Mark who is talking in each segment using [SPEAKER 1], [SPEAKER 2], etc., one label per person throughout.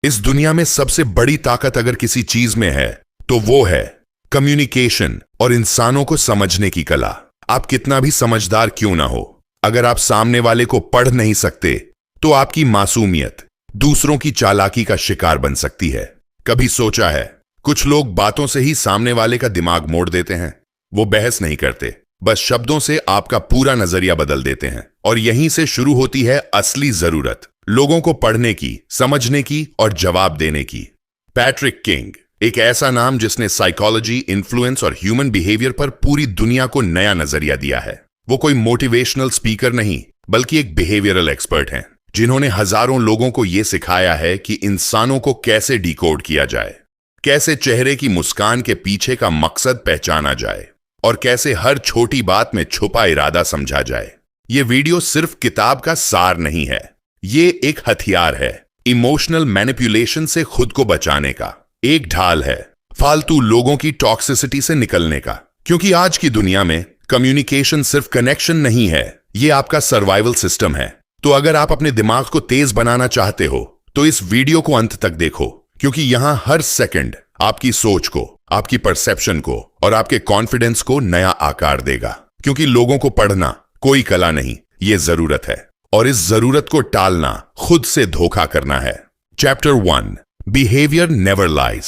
[SPEAKER 1] इस दुनिया में सबसे बड़ी ताकत अगर किसी चीज में है तो वो है कम्युनिकेशन और इंसानों को समझने की कला। आप कितना भी समझदार क्यों ना हो, अगर आप सामने वाले को पढ़ नहीं सकते तो आपकी मासूमियत दूसरों की चालाकी का शिकार बन सकती है। कभी सोचा है, कुछ लोग बातों से ही सामने वाले का दिमाग मोड़ देते हैं। वो बहस नहीं करते, बस शब्दों से आपका पूरा नजरिया बदल देते हैं। और यहीं से शुरू होती है असली जरूरत, लोगों को पढ़ने की, समझने की और जवाब देने की। पैट्रिक किंग, एक ऐसा नाम जिसने साइकोलॉजी, इन्फ्लुएंस और ह्यूमन बिहेवियर पर पूरी दुनिया को नया नजरिया दिया है। वो कोई मोटिवेशनल स्पीकर नहीं, बल्कि एक बिहेवियरल एक्सपर्ट हैं, जिन्होंने हजारों लोगों को यह सिखाया है कि इंसानों को कैसे डिकोड किया जाए, कैसे चेहरे की मुस्कान के पीछे का मकसद पहचाना जाए और कैसे हर छोटी बात में छुपा इरादा समझा जाए। ये वीडियो सिर्फ किताब का सार नहीं है, ये एक हथियार है इमोशनल मैनिपुलेशन से खुद को बचाने का, एक ढाल है फालतू लोगों की टॉक्सिसिटी से निकलने का। क्योंकि आज की दुनिया में कम्युनिकेशन सिर्फ कनेक्शन नहीं है, ये आपका सर्वाइवल सिस्टम है। तो अगर आप अपने दिमाग को तेज बनाना चाहते हो तो इस वीडियो को अंत तक देखो, क्योंकि यहां हर सेकंड आपकी सोच को, आपकी परसेप्शन को और आपके कॉन्फिडेंस को नया आकार देगा। क्योंकि लोगों को पढ़ना कोई कला नहीं, ये जरूरत है, और इस जरूरत को टालना खुद से धोखा करना है। Chapter 1, behaviour never lies.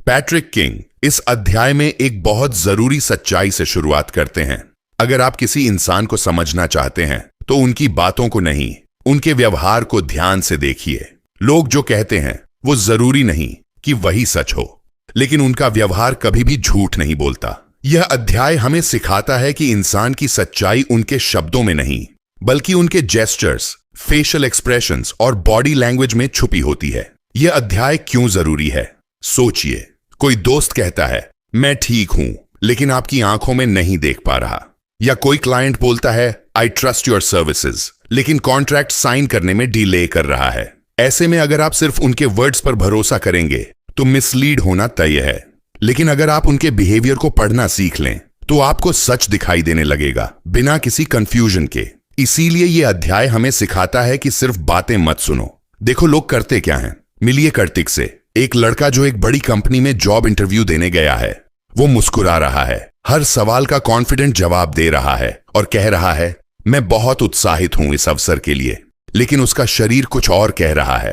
[SPEAKER 1] Patrick King इस अध्याय में एक बहुत जरूरी सच्चाई से शुरुआत करते हैं। अगर आप किसी इंसान को समझना चाहते हैं तो उनकी बातों को नहीं, उनके व्यवहार को ध्यान से देखिए। लोग जो कहते हैं वो जरूरी नहीं कि वही सच हो, लेकिन उनका व्यवहार कभी भी झूठ नहीं बोलता। यह अध्याय हमें सिखाता है कि इंसान की सच्चाई उनके शब्दों में नहीं, बल्कि उनके जेस्चर्स, फेशियल एक्सप्रेशंस और बॉडी लैंग्वेज में छुपी होती है। यह अध्याय क्यों जरूरी है? सोचिए, कोई दोस्त कहता है मैं ठीक हूं, लेकिन आपकी आंखों में नहीं देख पा रहा। या कोई क्लाइंट बोलता है आई ट्रस्ट योर सर्विसेज, लेकिन कॉन्ट्रैक्ट साइन करने में डिले कर रहा है। ऐसे में अगर आप सिर्फ उनके वर्ड्स पर भरोसा करेंगे तो मिसलीड होना तय है। लेकिन अगर आप उनके बिहेवियर को पढ़ना सीख लें तो आपको सच दिखाई देने लगेगा, बिना किसी कंफ्यूजन के। इसीलिए यह अध्याय हमें सिखाता है कि सिर्फ बातें मत सुनो। देखो लोग करते क्या हैं। मिलिए कार्तिक से, एक लड़का जो एक बड़ी कंपनी में जॉब इंटरव्यू देने गया है। वो मुस्कुरा रहा है, हर सवाल का कॉन्फिडेंट जवाब दे रहा है और कह रहा है मैं बहुत उत्साहित हूं इस अवसर के लिए। लेकिन उसका शरीर कुछ और कह रहा है।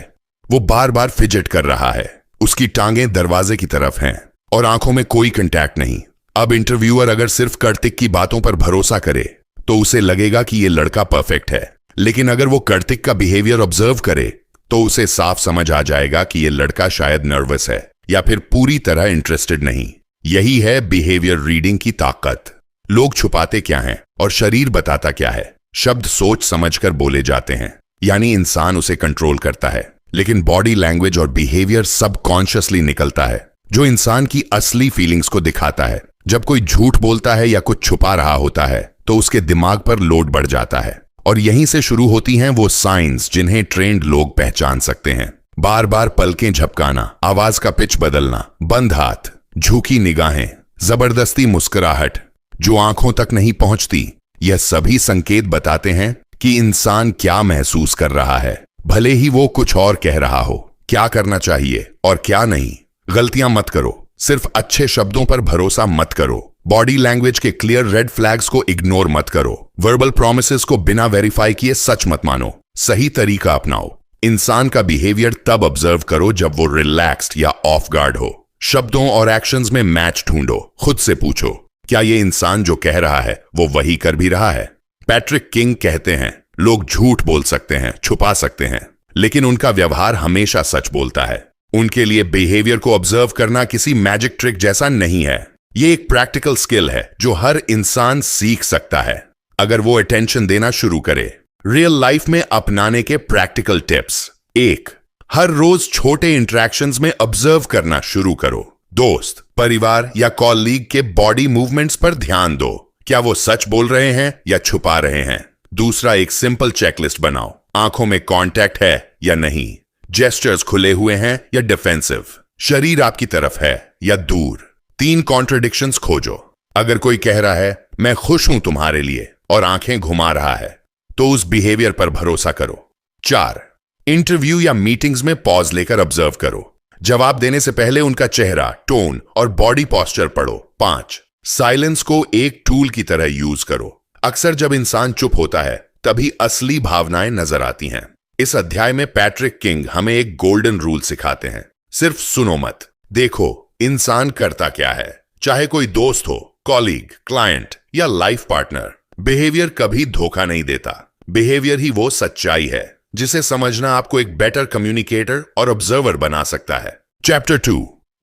[SPEAKER 1] वो बार बार फिजेट कर रहा है, उसकी टांगें दरवाजे की तरफ हैं और आंखों में कोई कांटेक्ट नहीं। अब इंटरव्यूअर अगर सिर्फ कार्तिक की बातों पर भरोसा करे तो उसे लगेगा कि ये लड़का परफेक्ट है। लेकिन अगर वो कार्तिक का बिहेवियर ऑब्जर्व करे तो उसे साफ समझ आ जाएगा कि ये लड़का शायद नर्वस है या फिर पूरी तरह इंटरेस्टेड नहीं। यही है बिहेवियर रीडिंग की ताकत। लोग छुपाते क्या हैं और शरीर बताता क्या है। शब्द सोच समझकर बोले जाते हैं, यानी इंसान उसे कंट्रोल करता है, लेकिन बॉडी लैंग्वेज और बिहेवियर सबकॉन्शियसली निकलता है, जो इंसान की असली फीलिंग्स को दिखाता है। जब कोई झूठ बोलता है या कुछ छुपा रहा होता है तो उसके दिमाग पर लोड बढ़ जाता है, और यहीं से शुरू होती हैं वो साइंस जिन्हें ट्रेंड लोग पहचान सकते हैं। बार बार पलकें झपकाना, आवाज का पिच बदलना, बंद हाथ, झुकी निगाहें, जबरदस्ती मुस्कुराहट जो आंखों तक नहीं पहुंचती, यह सभी संकेत बताते हैं कि इंसान क्या महसूस कर रहा है, भले ही वो कुछ और कह रहा हो। क्या करना चाहिए और क्या नहीं? गलतियां मत करो, सिर्फ अच्छे शब्दों पर भरोसा मत करो। बॉडी लैंग्वेज के क्लियर रेड फ्लैग्स को इग्नोर मत करो। वर्बल प्रोमिसेस को बिना वेरीफाई किए सच मत मानो। सही तरीका अपनाओ। इंसान का बिहेवियर तब ऑब्जर्व करो जब वो रिलैक्स्ड या ऑफ गार्ड हो। शब्दों और एक्शंस में मैच ढूंढो। खुद से पूछो, क्या ये इंसान जो कह रहा है वो वही कर भी रहा है? पैट्रिक किंग कहते हैं लोग झूठ बोल सकते हैं, छुपा सकते हैं, लेकिन उनका व्यवहार हमेशा सच बोलता है। उनके लिए बिहेवियर को ऑब्जर्व करना किसी मैजिक ट्रिक जैसा नहीं है। ये एक प्रैक्टिकल स्किल है जो हर इंसान सीख सकता है, अगर वो अटेंशन देना शुरू करे। रियल लाइफ में अपनाने के प्रैक्टिकल टिप्स। 1, हर रोज छोटे इंटरेक्शंस में ऑब्जर्व करना शुरू करो। दोस्त, परिवार या कॉलीग के बॉडी मूवमेंट्स पर ध्यान दो। क्या वो सच बोल रहे हैं या छुपा रहे हैं? दूसरा, एक सिंपल चेकलिस्ट बनाओ। आंखों में कांटेक्ट है या नहीं? जेस्चर्स खुले हुए हैं या डिफेंसिव? शरीर आपकी तरफ है या दूर? 3 कॉन्ट्रडिक्शंस खोजो। अगर कोई कह रहा है मैं खुश हूं तुम्हारे लिए और आंखें घुमा रहा है, तो उस बिहेवियर पर भरोसा करो। 4, इंटरव्यू या मीटिंग्स में पॉज लेकर ऑब्जर्व करो। जवाब देने से पहले उनका चेहरा, टोन और बॉडी पोस्चर पढ़ो। 5. साइलेंस को एक टूल की तरह यूज करो। अक्सर जब इंसान चुप होता है तभी असली भावनाएं नजर आती हैं। इस अध्याय में पैट्रिक किंग हमें एक गोल्डन रूल सिखाते हैं। सिर्फ सुनो मत, देखो इंसान करता क्या है। चाहे कोई दोस्त हो, कॉलीग, क्लाइंट या लाइफ पार्टनर, बिहेवियर कभी धोखा नहीं देता। बिहेवियर ही वो सच्चाई है जिसे समझना आपको एक बेटर कम्युनिकेटर और ऑब्जर्वर बना सकता है। Chapter 2,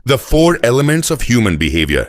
[SPEAKER 1] the 4 elements of human behaviour.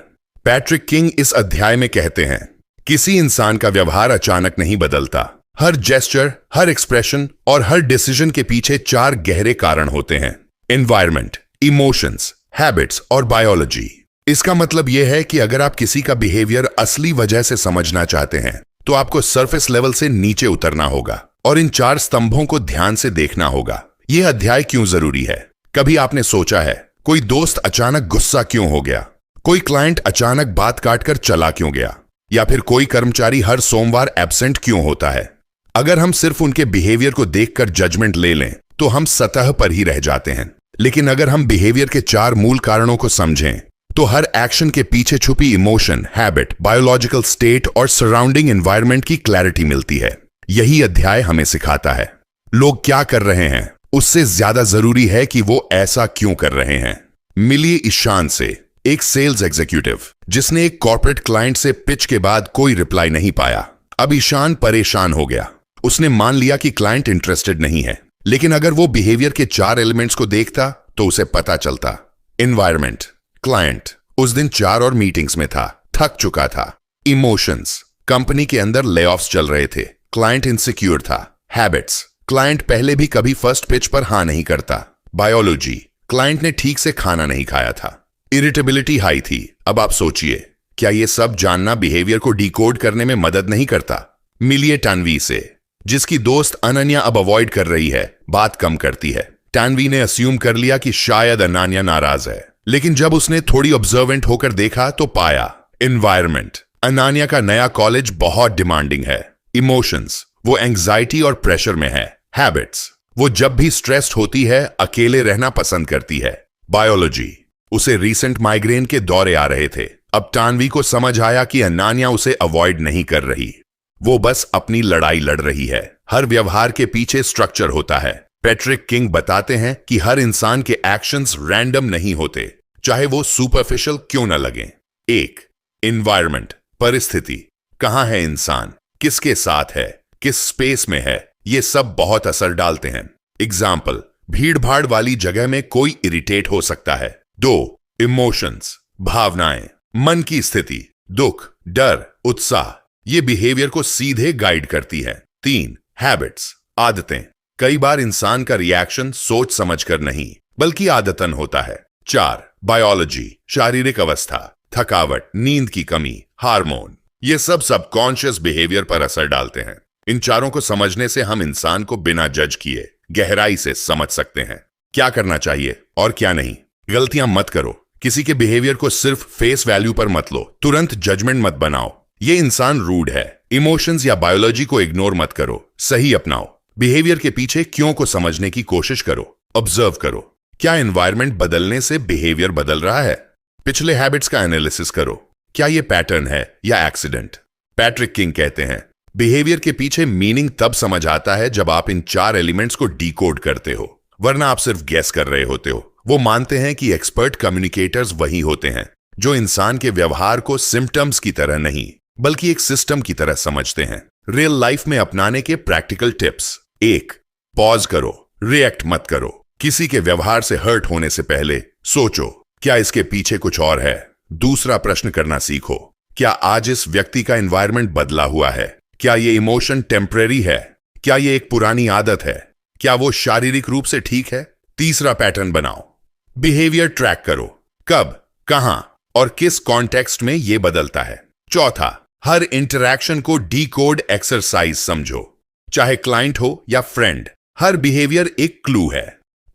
[SPEAKER 1] Patrick King इस अध्याय में कहते हैं, किसी इंसान का व्यवहार अचानक नहीं बदलता। हर जेस्चर, हर एक्सप्रेशन और हर डिसीजन के पीछे 4 गहरे कारण होते हैं। एनवायरमेंट, इमोशंस, हैबिट्स और बायोलॉजी। इसका मतलब यह है कि अगर आप किसी का बिहेवियर असली वजह से समझना चाहते हैं तो आपको सरफेस लेवल से नीचे उतरना होगा और इन 4 स्तंभों को ध्यान से देखना होगा। यह अध्याय क्यों जरूरी है? कभी आपने सोचा है कोई दोस्त अचानक गुस्सा क्यों हो गया? कोई क्लाइंट अचानक बात काटकर चला क्यों गया? या फिर कोई कर्मचारी हर सोमवार एब्सेंट क्यों होता है? अगर हम सिर्फ उनके बिहेवियर को देखकर जजमेंट ले लें तो हम सतह पर ही रह जाते हैं। लेकिन अगर हम बिहेवियर के 4 मूल कारणों को समझें तो हर एक्शन के पीछे छुपी इमोशन, हैबिट, बायोलॉजिकल स्टेट और सराउंडिंग एनवायरनमेंट की क्लैरिटी मिलती है। यही अध्याय हमें सिखाता है लोग क्या कर रहे हैं उससे ज्यादा जरूरी है कि वो ऐसा क्यों कर रहे हैं। मिलिए ईशान से, एक सेल्स एग्जीक्यूटिव जिसने एक कॉर्पोरेट क्लाइंट से पिच के बाद कोई रिप्लाई नहीं पाया। अब ईशान परेशान हो गया। उसने मान लिया कि क्लाइंट इंटरेस्टेड नहीं है, लेकिन अगर वो बिहेवियर के 4 एलिमेंट्स को देखता तो उसे पता चलता। एनवायरमेंट, क्लाइंट उस दिन 4 और मीटिंग्स में था, थक चुका था। इमोशंस, कंपनी के अंदर लेऑफ्स चल रहे थे, क्लाइंट इनसिक्योर था। हैबिट्स, क्लाइंट पहले भी कभी फर्स्ट पिच पर हां नहीं करता। बायोलॉजी, क्लाइंट ने ठीक से खाना नहीं खाया था। इरिटेबिलिटी हाई थी। अब आप सोचिए, क्या ये सब जानना बिहेवियर को डिकोड करने में मदद नहीं करता? मिलिए टानवी से, जिसकी दोस्त अनन्या अब अवॉइड कर रही है, बात कम करती है। टानवी ने अस्यूम कर लिया कि शायद अनन्या नाराज है, लेकिन जब उसने थोड़ी ऑब्जर्वेंट होकर देखा तो पाया एनवायरमेंट, अनन्या का नया कॉलेज बहुत डिमांडिंग है। इमोशंस, वो एंग्जाइटी और प्रेशर में है। हैबिट्स, वो जब भी स्ट्रेस्ड होती है अकेले रहना पसंद करती है। बायोलॉजी, उसे रीसेंट माइग्रेन के दौरे आ रहे थे। अब टानवी को समझ आया कि अनन्या उसे अवॉइड नहीं कर रही, वो बस अपनी लड़ाई लड़ रही है। हर व्यवहार के पीछे स्ट्रक्चर होता है। पैट्रिक किंग बताते हैं कि हर इंसान के एक्शंस रैंडम नहीं होते, चाहे वो सुपरफिशियल क्यों न लगे। 1. एनवायरमेंट, परिस्थिति, कहां है इंसान, किसके साथ है, किस स्पेस में है, ये सब बहुत असर डालते हैं। एग्जाम्पल, भीड़ भाड़ वाली जगह में कोई इरिटेट हो सकता है। 2. इमोशंस, भावनाएं, मन की स्थिति, दुख, डर, उत्साह, ये बिहेवियर को सीधे गाइड करती है। 3. हैबिट्स, आदतें, कई बार इंसान का रिएक्शन सोच समझकर नहीं बल्कि आदतन होता है। 4. बायोलॉजी, शारीरिक अवस्था, थकावट, नींद की कमी, हार्मोन, ये सब सबकॉन्शियस बिहेवियर पर असर डालते हैं। इन चारों को समझने से हम इंसान को बिना जज किए गहराई से समझ सकते हैं। क्या करना चाहिए और क्या नहीं। गलतियां मत करो। किसी के बिहेवियर को सिर्फ फेस वैल्यू पर मत लो, तुरंत जजमेंट मत बनाओ, ये इंसान रूड है। इमोशंस या बायोलॉजी को इग्नोर मत करो, सही अपनाओ। बिहेवियर के पीछे क्यों को समझने की कोशिश करो, ऑब्जर्व करो। क्या एनवायरनमेंट बदलने से बिहेवियर बदल रहा है? पिछले हैबिट्स का एनालिसिस करो, क्या ये पैटर्न है या एक्सीडेंट? पैट्रिक किंग कहते हैं, बिहेवियर के पीछे मीनिंग तब समझ आता है जब आप इन 4 एलिमेंट्स को डिकोड करते हो, वरना आप सिर्फ गेस कर रहे होते हो। वो मानते हैं कि एक्सपर्ट कम्युनिकेटर्स वही होते हैं जो इंसान के व्यवहार को सिम्टम्स की तरह नहीं बल्कि एक सिस्टम की तरह समझते हैं। रियल लाइफ में अपनाने के प्रैक्टिकल टिप्स। 1. पॉज करो, रिएक्ट मत करो। किसी के व्यवहार से हर्ट होने से पहले सोचो, क्या इसके पीछे कुछ और है? दूसरा प्रश्न करना सीखो, क्या आज इस व्यक्ति का एनवायरनमेंट बदला हुआ है? क्या ये इमोशन टेम्परेरी है? क्या ये एक पुरानी आदत है? क्या वो शारीरिक रूप से ठीक है? तीसरा पैटर्न बनाओ, बिहेवियर ट्रैक करो, कब, कहां और किस कॉन्टेक्स्ट में ये बदलता है। चौथा, हर इंटरैक्शन को डीकोड एक्सरसाइज समझो, चाहे क्लाइंट हो या फ्रेंड, हर बिहेवियर एक क्लू है।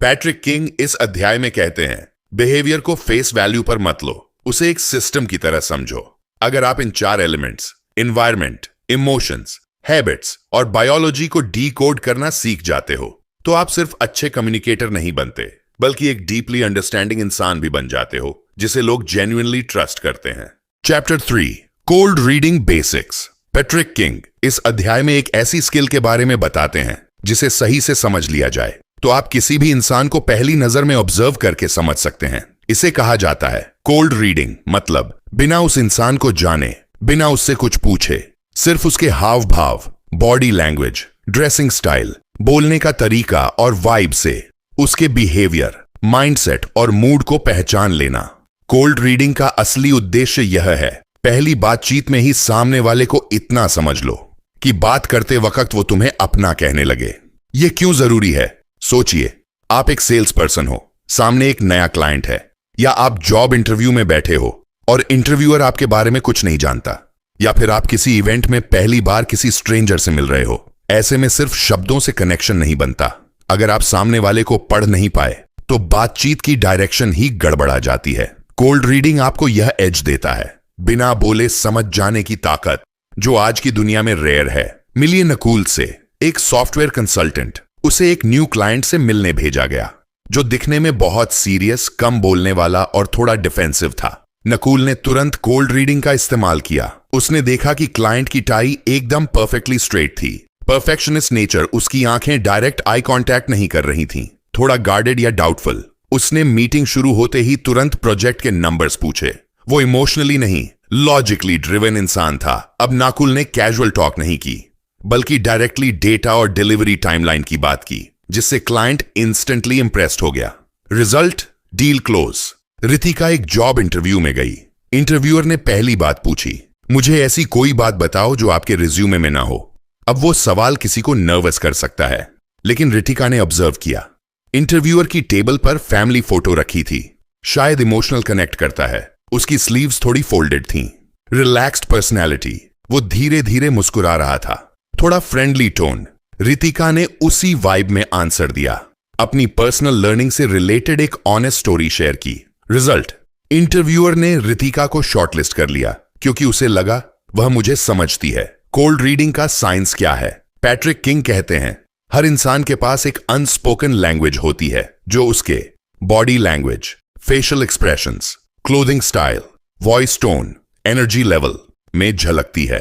[SPEAKER 1] पैट्रिक किंग इस अध्याय में कहते हैं, बिहेवियर को फेस वैल्यू पर मत लो, उसे एक सिस्टम की तरह समझो। अगर आप इन 4 एलिमेंट्स, एनवायरनमेंट, इमोशंस, हैबिट्स और बायोलॉजी को डीकोड करना सीख जाते हो तो आप सिर्फ अच्छे कम्युनिकेटर नहीं बनते, बल्कि एक डीपली अंडरस्टैंडिंग इंसान भी बन जाते हो, जिसे लोग जेन्युइनली ट्रस्ट करते हैं। Chapter 3, cold reading basics. Patrick King इस अध्याय में एक ऐसी स्किल के बारे में बताते हैं जिसे सही से समझ लिया जाए तो आप किसी भी इंसान को पहली नजर में ऑब्जर्व करके समझ सकते हैं। इसे कहा जाता है कोल्ड रीडिंग, मतलब बिना उस इंसान को जाने, बिना उससे कुछ पूछे, सिर्फ उसके हाव भाव, बॉडी लैंग्वेज, ड्रेसिंग स्टाइल, बोलने का तरीका और वाइब से उसके बिहेवियर, माइंडसेट और मूड को पहचान लेना। कोल्ड रीडिंग का असली उद्देश्य यह है, पहली बातचीत में ही सामने वाले को इतना समझ लो कि बात करते वक्त वो तुम्हें अपना कहने लगे। यह क्यों जरूरी है? सोचिए, आप एक सेल्स पर्सन हो, सामने एक नया क्लाइंट है, या आप जॉब इंटरव्यू में बैठे हो और इंटरव्यूअर आपके बारे में कुछ नहीं जानता, या फिर आप किसी इवेंट में पहली बार किसी स्ट्रेंजर से मिल रहे हो। ऐसे में सिर्फ शब्दों से कनेक्शन नहीं बनता। अगर आप सामने वाले को पढ़ नहीं पाए तो बातचीत की डायरेक्शन ही गड़बड़ा जाती है। कोल्ड रीडिंग आपको यह एज देता है, बिना बोले समझ जाने की ताकत, जो आज की दुनिया में रेयर है। मिलिए नकुल से, एक सॉफ्टवेयर कंसल्टेंट। उसे एक न्यू क्लाइंट से मिलने भेजा गया जो दिखने में बहुत सीरियस, कम बोलने वाला और थोड़ा डिफेंसिव था। नकुल ने तुरंत कोल्ड रीडिंग का इस्तेमाल किया। उसने देखा कि क्लाइंट की टाई एकदम परफेक्टली स्ट्रेट थी। परफेक्शनिस्ट नेचर उसकी आंखें डायरेक्ट आई कांटेक्ट नहीं कर रही थीं, थोड़ा गार्डेड या डाउटफुल। उसने मीटिंग शुरू होते ही तुरंत प्रोजेक्ट के नंबर्स पूछे। वो इमोशनली नहीं, लॉजिकली ड्रिवन इंसान था। अब नकुल ने कैजुअल टॉक नहीं की, बल्कि डायरेक्टली डेटा और डिलीवरी टाइमलाइन की बात की, जिससे क्लाइंट इंस्टेंटली इंप्रेस्ड हो गया। Result, deal close. रितिका एक जॉब इंटरव्यू में गई। इंटरव्यूअर ने पहली बात पूछी, मुझे ऐसी कोई बात बताओ जो आपके रिज्यूमे में ना हो। अब वो सवाल किसी को नर्वस कर सकता है, लेकिन रितिका ने ऑब्जर्व किया। इंटरव्यूअर की टेबल पर फैमिली फोटो रखी थी, शायद इमोशनल कनेक्ट करता है। उसकी स्लीव्स थोड़ी फोल्डेड थीं। रिलैक्स्ड पर्सनैलिटी, वो धीरे धीरे मुस्कुरा रहा था, थोड़ा फ्रेंडली टोन। रितिका ने उसी वाइब में आंसर दिया, अपनी पर्सनल लर्निंग से रिलेटेड एक ऑनेस्ट स्टोरी शेयर की। रिजल्ट, इंटरव्यूअर ने रितिका को शॉर्टलिस्ट कर लिया क्योंकि उसे लगा वह मुझे समझती है। कोल्ड रीडिंग का साइंस क्या है? पैट्रिक किंग कहते हैं, हर इंसान के पास एक अनस्पोकन लैंग्वेज होती है जो उसके body language, facial expressions, clothing style, voice tone, energy level में झलकती है।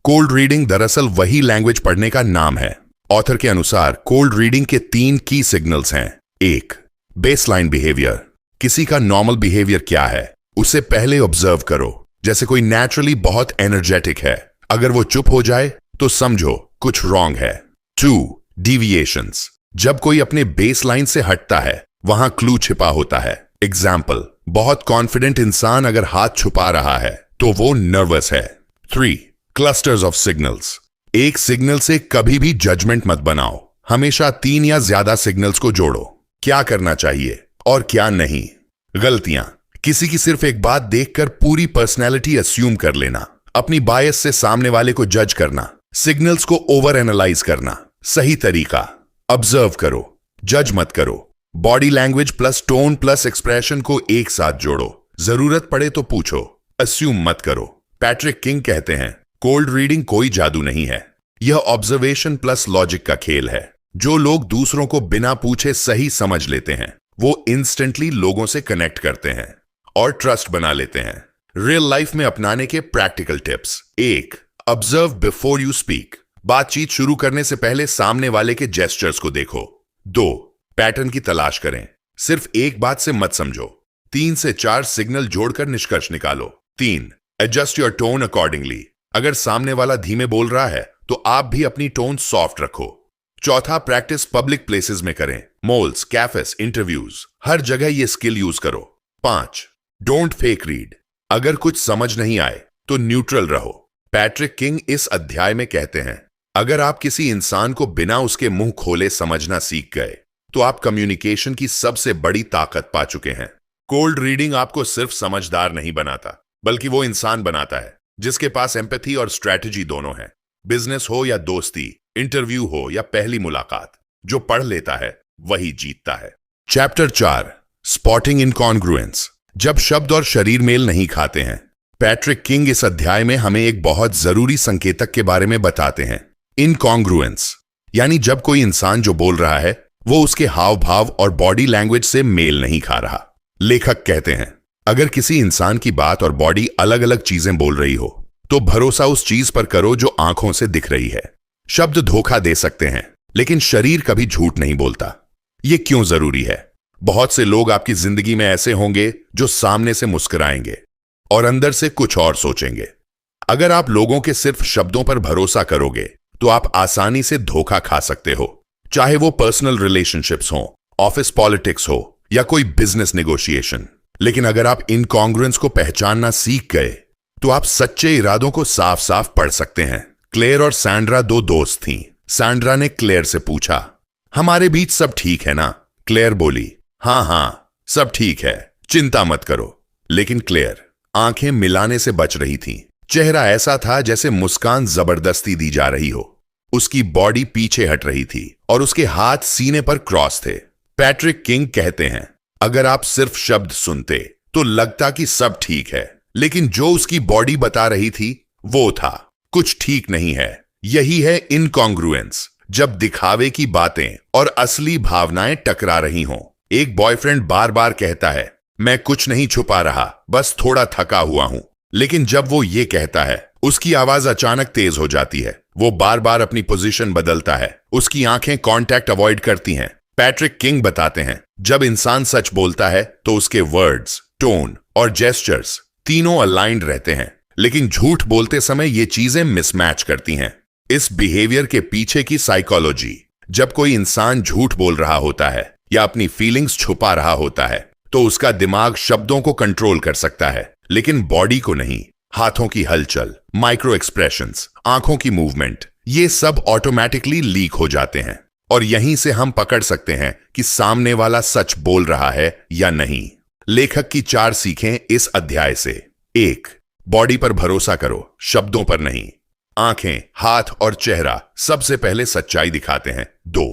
[SPEAKER 1] कोल्ड रीडिंग दरअसल वही लैंग्वेज पढ़ने का नाम है। ऑथर के अनुसार कोल्ड रीडिंग के 3 की सिग्नल्स हैं। 1, बेसलाइन बिहेवियर। किसी का नॉर्मल बिहेवियर क्या है उसे पहले ऑब्जर्व करो। जैसे कोई नेचुरली बहुत एनर्जेटिक है, अगर वो चुप हो जाए तो समझो कुछ रॉन्ग है। 2, डिविएशंस। जब कोई अपने बेसलाइन से हटता है वहां क्लू छिपा होता है। एग्जाम्पल, बहुत कॉन्फिडेंट इंसान अगर हाथ छुपा रहा है तो वो नर्वस है। 3, क्लस्टर्स ऑफ सिग्नल्स। एक सिग्नल से कभी भी जजमेंट मत बनाओ, हमेशा 3 या ज्यादा सिग्नल्स को जोड़ो। क्या करना चाहिए और क्या नहीं। गलतियां, किसी की सिर्फ एक बात देखकर पूरी पर्सनैलिटी अस्यूम कर लेना, अपनी बायस से सामने वाले को जज करना, सिग्नल्स को ओवर एनालाइज करना। सही तरीका, ऑब्जर्व करो, जज मत करो। Body language plus tone plus expression को एक साथ जोड़ो। जरूरत पड़े तो पूछो, अस्यूम मत करो। पैट्रिक किंग कहते हैं, कोल्ड रीडिंग कोई जादू नहीं है, यह ऑब्जर्वेशन प्लस लॉजिक का खेल है। जो लोग दूसरों को बिना पूछे सही समझ लेते हैं वो इंस्टेंटली लोगों से कनेक्ट करते हैं और ट्रस्ट बना लेते हैं। रियल लाइफ में अपनाने के practical tips. 1, observe before you speak. बातचीत शुरू करने से पहले सामने वाले के जेस्चर्स को देखो। 2, पैटर्न की तलाश करें, सिर्फ एक बात से मत समझो। 3 से 4 सिग्नल जोड़कर निष्कर्ष निकालो। 3, एडजस्ट योर टोन अकॉर्डिंगली। अगर सामने वाला धीमे बोल रहा है तो आप भी अपनी टोन सॉफ्ट रखो। 4, प्रैक्टिस पब्लिक प्लेसेस में करें, मॉल्स, कैफेस, इंटरव्यूज, हर जगह ये स्किल यूज करो। 5, डोंट फेक रीड। अगर कुछ समझ नहीं आए तो न्यूट्रल रहो। पैट्रिक किंग इस अध्याय में कहते हैं, अगर आप किसी इंसान को बिना उसके मुंह खोले समझना सीख गए तो आप कम्युनिकेशन की सबसे बड़ी ताकत पा चुके हैं। कोल्ड रीडिंग आपको सिर्फ समझदार नहीं बनाता, बल्कि वो इंसान बनाता है जिसके पास एम्पैथी और स्ट्रैटेजी दोनों है। बिजनेस हो या दोस्ती, इंटरव्यू हो या पहली मुलाकात, जो पढ़ लेता है वही जीतता है। Chapter 4, spotting incongruence. जब शब्द और शरीर मेल नहीं खाते हैं। पैट्रिक किंग इस अध्याय में हमें एक बहुत जरूरी संकेतक के बारे में बताते हैं, इनकॉन्ग्रुएंस। यानी जब कोई इंसान जो बोल रहा है वो उसके हाव भाव और बॉडी लैंग्वेज से मेल नहीं खा रहा। लेखक कहते हैं, अगर किसी इंसान की बात और बॉडी अलग अलग चीजें बोल रही हो तो भरोसा उस चीज पर करो जो आंखों से दिख रही है। शब्द धोखा दे सकते हैं, लेकिन शरीर कभी झूठ नहीं बोलता। ये क्यों जरूरी है? बहुत से लोग आपकी जिंदगी में ऐसे होंगे जो सामने से मुस्कुराएंगे और अंदर से कुछ और सोचेंगे। अगर आप लोगों के सिर्फ शब्दों पर भरोसा करोगे तो आप आसानी से धोखा खा सकते हो, चाहे वो पर्सनल रिलेशनशिप्स हो, ऑफिस पॉलिटिक्स हो या कोई बिजनेस नेगोशिएशन। लेकिन अगर आप इनकॉन्ग्रुएंस को पहचानना सीख गए तो आप सच्चे इरादों को साफ साफ पढ़ सकते हैं। क्लेयर और सैंड्रा दो दोस्त थीं। सैंड्रा ने क्लेयर से पूछा, हमारे बीच सब ठीक है ना? क्लेयर बोली, हाँ हाँ सब ठीक है, चिंता मत करो। लेकिन क्लेयर आंखें मिलाने से बच रही थी। चेहरा ऐसा था जैसे मुस्कान जबरदस्ती दी जा रही हो। उसकी बॉडी पीछे हट रही थी और उसके हाथ सीने पर क्रॉस थे। पैट्रिक किंग कहते हैं, अगर आप सिर्फ शब्द सुनते तो लगता कि सब ठीक है, लेकिन जो उसकी बॉडी बता रही थी वो था कुछ ठीक नहीं है। यही है इनकॉन्ग्रुएंस, जब दिखावे की बातें और असली भावनाएं टकरा रही हों। एक बॉयफ्रेंड बार बार कहता है, मैं कुछ नहीं छुपा रहा, बस थोड़ा थका हुआ हूं। लेकिन जब वो ये कहता है, उसकी आवाज अचानक तेज हो जाती है। वो बार बार अपनी पोजीशन बदलता है, उसकी आंखें कांटेक्ट अवॉइड करती हैं। पैट्रिक किंग बताते हैं, जब इंसान सच बोलता है तो उसके वर्ड्स, टोन और जेस्चर्स तीनों अलाइंड रहते हैं, लेकिन झूठ बोलते समय ये चीजें मिसमैच करती हैं। इस बिहेवियर के पीछे की साइकोलॉजी, जब कोई इंसान झूठ बोल रहा होता है या अपनी फीलिंग्स छुपा रहा होता है तो उसका दिमाग शब्दों को कंट्रोल कर सकता है, लेकिन बॉडी को नहीं। हाथों की हलचल, माइक्रो एक्सप्रेशंस, आंखों की मूवमेंट, ये सब ऑटोमेटिकली लीक हो जाते हैं और यहीं से हम पकड़ सकते हैं कि सामने वाला सच बोल रहा है या नहीं। लेखक की 4 सीखें इस अध्याय से। 1. बॉडी पर भरोसा करो, शब्दों पर नहीं। आंखें, हाथ और चेहरा सबसे पहले सच्चाई दिखाते हैं। 2.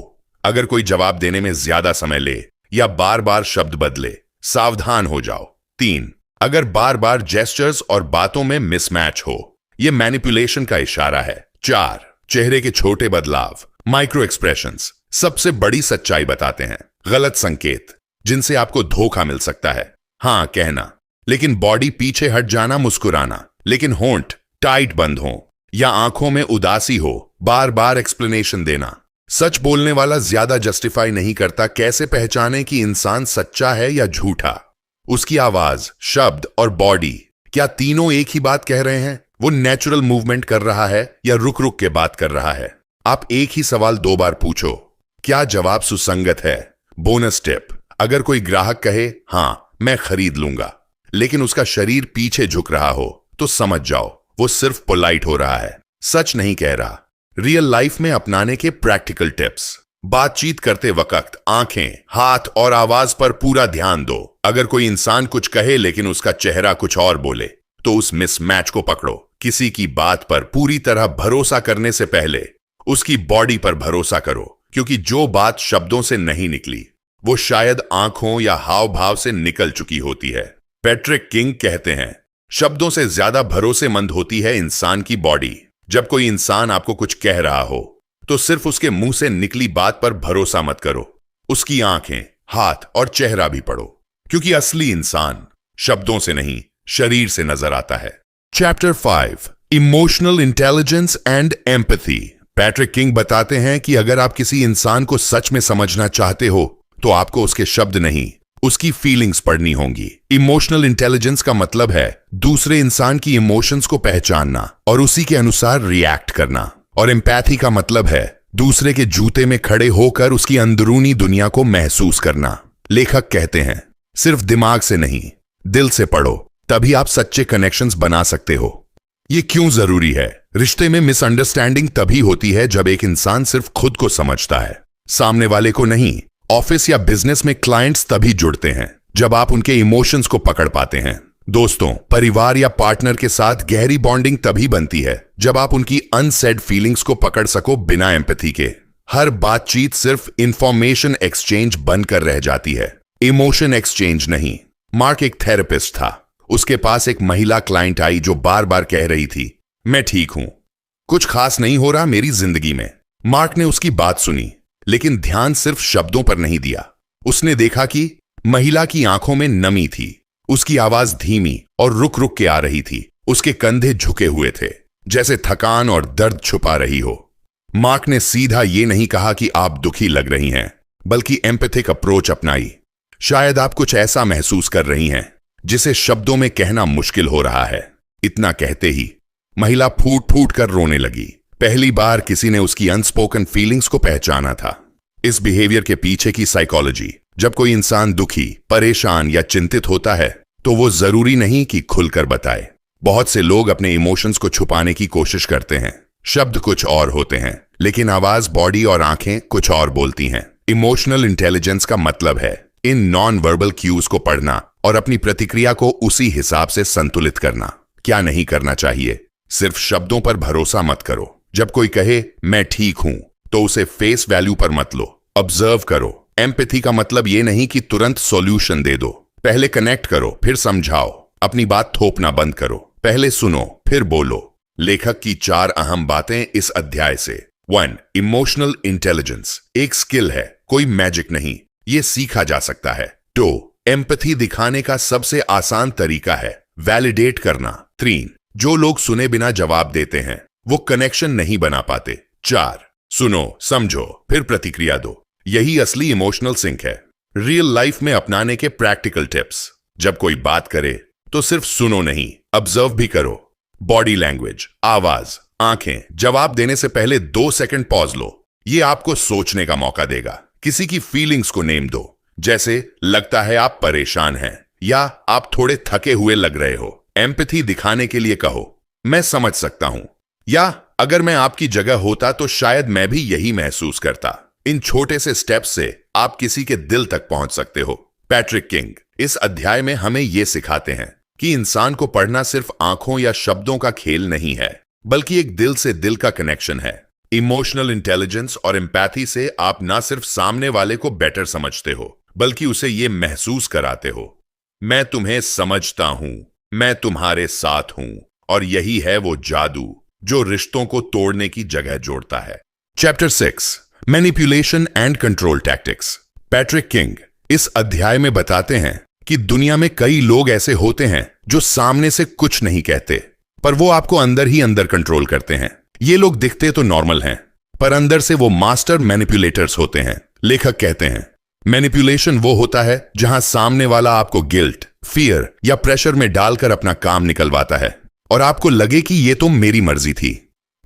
[SPEAKER 1] अगर कोई जवाब देने में ज्यादा समय ले या बार बार शब्द बदले, सावधान हो जाओ। 3. अगर बार बार जेस्चर्स और बातों में मिसमैच हो, यह मैनिपुलेशन का इशारा है। 4. चेहरे के छोटे बदलाव, माइक्रो एक्सप्रेशंस सबसे बड़ी सच्चाई बताते हैं। गलत संकेत जिनसे आपको धोखा मिल सकता है, हां कहना लेकिन बॉडी पीछे हट जाना, मुस्कुराना लेकिन होंठ टाइट बंद हो या आंखों में उदासी हो, बार बार एक्सप्लेनेशन देना। सच बोलने वाला ज्यादा जस्टिफाई नहीं करता। कैसे पहचाने कि इंसान सच्चा है या झूठा? उसकी आवाज, शब्द और बॉडी, क्या तीनों एक ही बात कह रहे हैं? वो नेचुरल मूवमेंट कर रहा है या रुक रुक के बात कर रहा है? आप एक ही सवाल 2 बार पूछो, क्या जवाब सुसंगत है? बोनस टिप, अगर कोई ग्राहक कहे हां मैं खरीद लूंगा, लेकिन उसका शरीर पीछे झुक रहा हो, तो समझ जाओ वो सिर्फ पोलाइट हो रहा है, सच नहीं कह रहा। रियल लाइफ में अपनाने के प्रैक्टिकल टिप्स। बातचीत करते वक्त आंखें, हाथ और आवाज पर पूरा ध्यान दो। अगर कोई इंसान कुछ कहे लेकिन उसका चेहरा कुछ और बोले, तो उस मिसमैच को पकड़ो। किसी की बात पर पूरी तरह भरोसा करने से पहले उसकी बॉडी पर भरोसा करो, क्योंकि जो बात शब्दों से नहीं निकली वो शायद आंखों या हाव भाव से निकल चुकी होती है। पैट्रिक किंग कहते हैं, शब्दों से ज्यादा भरोसेमंद होती है इंसान की बॉडी। जब कोई इंसान आपको कुछ कह रहा हो तो सिर्फ उसके मुंह से निकली बात पर भरोसा मत करो, उसकी आंखें, हाथ और चेहरा भी पढ़ो, क्योंकि असली इंसान शब्दों से नहीं शरीर से नजर आता है। Chapter 5, emotional intelligence and empathy. Patrick king बताते हैं कि अगर आप किसी इंसान को सच में समझना चाहते हो तो आपको उसके शब्द नहीं, उसकी फीलिंग्स पढ़नी होंगी। इमोशनल इंटेलिजेंस का मतलब है दूसरे इंसान की इमोशंस को पहचानना और उसी के अनुसार रिएक्ट करना, और एम्पैथी का मतलब है दूसरे के जूते में खड़े होकर उसकी अंदरूनी दुनिया को महसूस करना। लेखक कहते हैं, सिर्फ दिमाग से नहीं दिल से पढ़ो, तभी आप सच्चे कनेक्शंस बना सकते हो। ये क्यों जरूरी है? रिश्ते में मिसअंडरस्टैंडिंग तभी होती है जब एक इंसान सिर्फ खुद को समझता है, सामने वाले को नहीं। ऑफिस या बिजनेस में क्लाइंट्स तभी जुड़ते हैं जब आप उनके इमोशंस को पकड़ पाते हैं। दोस्तों, परिवार या पार्टनर के साथ गहरी बॉन्डिंग तभी बनती है जब आप उनकी अनसेड फीलिंग्स को पकड़ सको बिना एम्पैथी के। हर बातचीत सिर्फ इंफॉर्मेशन एक्सचेंज बनकर रह जाती है, इमोशन एक्सचेंज नहीं। मार्क एक थेरेपिस्ट था। उसके पास एक महिला क्लाइंट आई जो बार बार कह रही थी, मैं ठीक हूं, कुछ खास नहीं हो रहा मेरी जिंदगी में। मार्क ने उसकी बात सुनी, लेकिन ध्यान सिर्फ शब्दों पर नहीं दिया। उसने देखा कि महिला की आंखों में नमी थी, उसकी आवाज धीमी और रुक रुक के आ रही थी, उसके कंधे झुके हुए थे, जैसे थकान और दर्द छुपा रही हो। मार्क ने सीधा ये नहीं कहा कि आप दुखी लग रही हैं, बल्कि एम्पैथिक अप्रोच अपनाई। शायद आप कुछ ऐसा महसूस कर रही हैं जिसे शब्दों में कहना मुश्किल हो रहा है। इतना कहते ही महिला फूट फूट कर रोने लगी। पहली बार किसी ने उसकी अनस्पोकन फीलिंग्स को पहचाना था। इस बिहेवियर के पीछे की साइकोलॉजी, जब कोई इंसान दुखी, परेशान या चिंतित होता है तो वो जरूरी नहीं कि खुलकर बताए। बहुत से लोग अपने इमोशंस को छुपाने की कोशिश करते हैं। शब्द कुछ और होते हैं, लेकिन आवाज, बॉडी और आंखें कुछ और बोलती हैं। इमोशनल इंटेलिजेंस का मतलब है इन नॉन वर्बल क्यूज को पढ़ना और अपनी प्रतिक्रिया को उसी हिसाब से संतुलित करना। क्या नहीं करना चाहिए? सिर्फ शब्दों पर भरोसा मत करो। जब कोई कहे मैं ठीक हूं तो उसे फेस वैल्यू पर मत लो, ऑब्जर्व करो। एम्पैथी का मतलब ये नहीं कि तुरंत सॉल्यूशन दे दो। पहले कनेक्ट करो, फिर समझाओ। अपनी बात थोपना बंद करो, पहले सुनो फिर बोलो। लेखक की 4 अहम बातें इस अध्याय से। 1. इमोशनल इंटेलिजेंस एक स्किल है, कोई मैजिक नहीं, ये सीखा जा सकता है। 2. एम्पैथी दिखाने का सबसे आसान तरीका है वैलिडेट करना। 3. जो लोग सुने बिना जवाब देते हैं वो कनेक्शन नहीं बना पाते। 4. सुनो, समझो, फिर प्रतिक्रिया दो। यही असली इमोशनल सिंक है। रियल लाइफ में अपनाने के प्रैक्टिकल टिप्स। जब कोई बात करे तो सिर्फ सुनो नहीं, ऑब्जर्व भी करो। बॉडी लैंग्वेज, आवाज, आंखें। जवाब देने से पहले 2 सेकंड पॉज लो, ये आपको सोचने का मौका देगा। किसी की फीलिंग्स को नेम दो, जैसे लगता है आप परेशान हैं या आप थोड़े थके हुए लग रहे हो। एम्पैथी दिखाने के लिए कहो मैं समझ सकता हूं, या अगर मैं आपकी जगह होता तो शायद मैं भी यही महसूस करता। इन छोटे से स्टेप्स से आप किसी के दिल तक पहुंच सकते हो। पैट्रिक किंग इस अध्याय में हमें यह सिखाते हैं कि इंसान को पढ़ना सिर्फ आंखों या शब्दों का खेल नहीं है, बल्कि एक दिल से दिल का कनेक्शन है। इमोशनल इंटेलिजेंस और एम्पैथी से आप ना सिर्फ सामने वाले को बेटर समझते हो, बल्कि उसे यह महसूस कराते हो मैं तुम्हें समझता हूं, मैं तुम्हारे साथ हूं। और यही है वो जादू जो रिश्तों को तोड़ने की जगह जोड़ता है। Chapter 6 manipulation and control tactics. Patrick King इस अध्याय में बताते हैं कि दुनिया में कई लोग ऐसे होते हैं जो सामने से कुछ नहीं कहते, पर वो आपको अंदर ही अंदर कंट्रोल करते हैं। ये लोग दिखते तो नॉर्मल हैं, पर अंदर से वो मास्टर मैनिपुलेटर्स होते हैं। लेखक कहते हैं मैनिपुलेशन वो होता है जहां सामने वाला आपको गिल्ट, फियर या प्रेशर में डालकर अपना काम निकलवाता है और आपको लगे कि ये तो मेरी मर्जी थी।